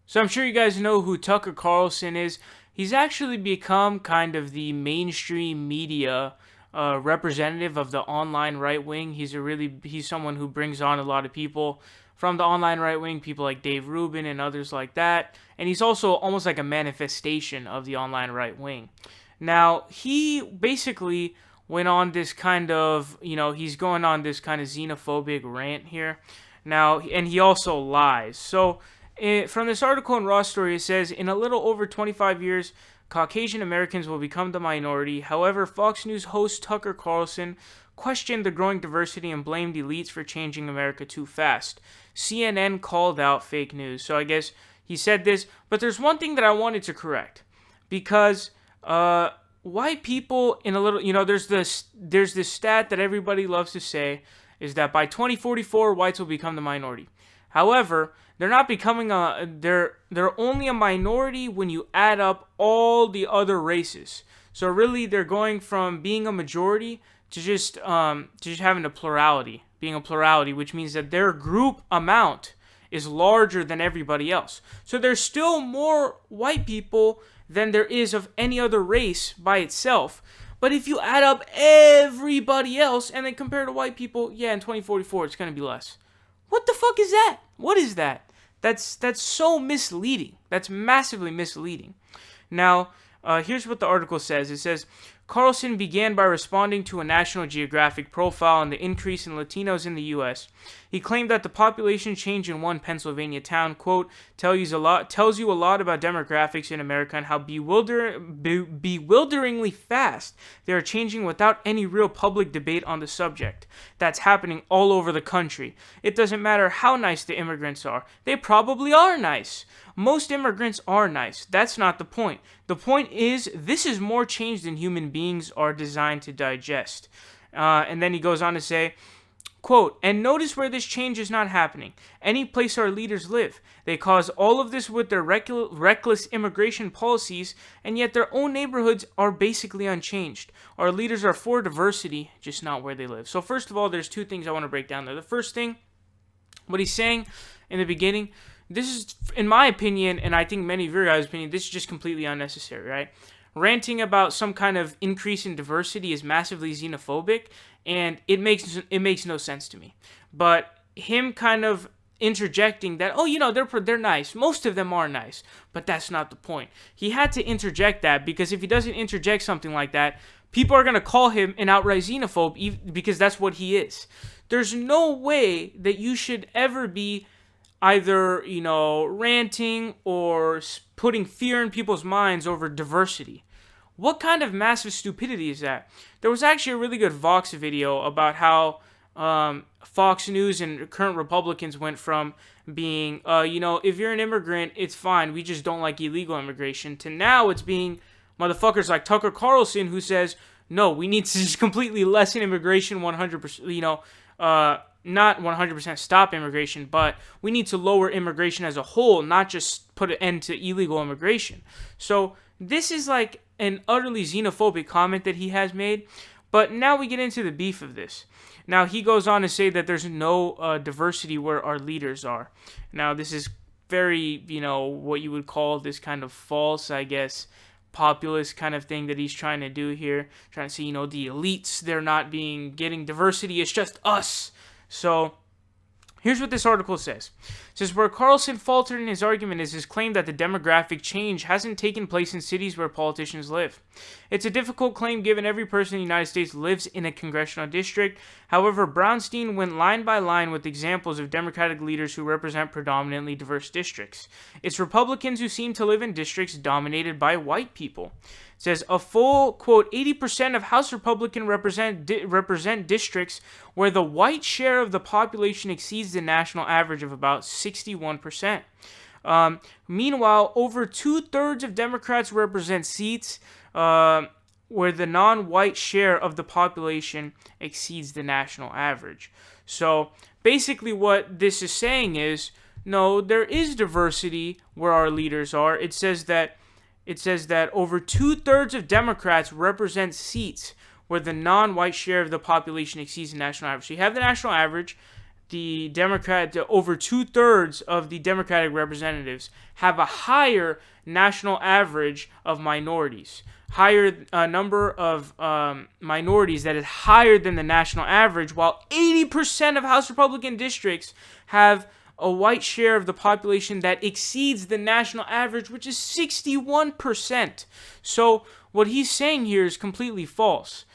So I'm sure you guys know who Tucker Carlson is. He's actually become kind of the mainstream media representative of the online right wing. He's someone who brings on a lot of people from the online right wing, people like Dave Rubin and others like that. And he's also almost like a manifestation of the online right wing. Now, he basically went on this kind of, he's going on this kind of xenophobic rant here. Now, and he also lies. So, from this article in Raw Story, it says, in a little over 25 years, Caucasian Americans will become the minority. However, Fox News host Tucker Carlson questioned the growing diversity and blamed elites for changing America too fast. CNN called out fake news. So I guess he said this, but there's one thing that I wanted to correct. Because white people in a little, there's this stat that everybody loves to say, is that by 2044, whites will become the minority. However, they're not becoming they're only a minority when you add up all the other races. So really, they're going from being a majority to just having a plurality, which means that their group amount is larger than everybody else. So there's still more white people than there is of any other race by itself. But if you add up everybody else and then compare to white people, yeah, in 2044 it's going to be less. What the fuck is that? What is that? That's so misleading. That's massively misleading. Now, here's what the article says. It says, Carlson began by responding to a National Geographic profile on the increase in Latinos in the U.S. He claimed that the population change in one Pennsylvania town, quote, tells you a lot about demographics in America and how bewilderingly fast they are changing without any real public debate on the subject. That's happening all over the country. It doesn't matter how nice the immigrants are. They probably are nice. Most immigrants are nice. That's not the point. The point is, this is more change than human beings are designed to digest. And then he goes on to say, quote, and notice where this change is not happening. Any place our leaders live. They cause all of this with their reckless immigration policies, and yet their own neighborhoods are basically unchanged. Our leaders are for diversity, just not where they live. So first of all, there's two things I want to break down there. The first thing, what he's saying in the beginning, this is, in my opinion, and I think many of your guys' opinion, this is just completely unnecessary, right? Ranting about some kind of increase in diversity is massively xenophobic, and it makes no sense to me. But him kind of interjecting that, they're nice. Most of them are nice, but that's not the point. He had to interject that because if he doesn't interject something like that, people are going to call him an outright xenophobe because that's what he is. There's no way that you should ever be either, ranting or putting fear in people's minds over diversity. What kind of massive stupidity is that? There was actually a really good Vox video about how Fox News and current Republicans went from being, if you're an immigrant, it's fine, we just don't like illegal immigration, to now it's being motherfuckers like Tucker Carlson who says, no, we need to just completely lessen immigration 100%, not 100% stop immigration, but we need to lower immigration as a whole, not just put an end to illegal immigration. So this is like an utterly xenophobic comment that he has made. But now we get into the beef of this. Now he goes on to say that there's no diversity where our leaders are. Now this is very, what you would call this kind of false, I guess, populist kind of thing that he's trying to do here. Trying to say, the elites, they're not getting diversity. It's just us. So here's what this article says. It says, where Carlson faltered in his argument is his claim that the demographic change hasn't taken place in cities where politicians live. It's a difficult claim given every person in the United States lives in a congressional district. However, Brownstein went line by line with examples of Democratic leaders who represent predominantly diverse districts. It's Republicans who seem to live in districts dominated by white people. It says a full, quote, 80% of House Republicans represent districts where the white share of the population exceeds the national average of about 61%. Meanwhile, over 2/3 of Democrats represent seats where the non-white share of the population exceeds the national average. So basically what this is saying is, no, there is diversity where our leaders are. It says that over 2/3 of Democrats represent seats where the non-white share of the population exceeds the national average. So you have the national average, over 2/3 of the Democratic representatives have a higher national average of minorities, higher number of minorities that is higher than the national average, while 80% of House Republican districts have a white share of the population that exceeds the national average, which is 61%. So what he's saying here is completely false.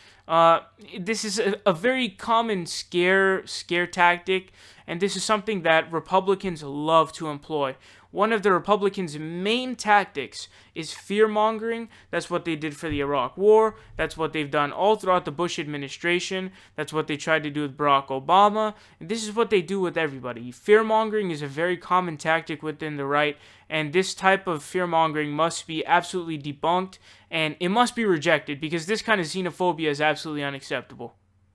This is a very common scare tactic, and this is something that Republicans love to employ. One of the Republicans' main tactics is fear-mongering. That's what they did for the Iraq War. That's what they've done all throughout the Bush administration. That's what they tried to do with Barack Obama. And this is what they do with everybody. Fear-mongering is a very common tactic within the right, and this type of fear-mongering must be absolutely debunked, and it must be rejected, because this kind of xenophobia is absolutely unacceptable.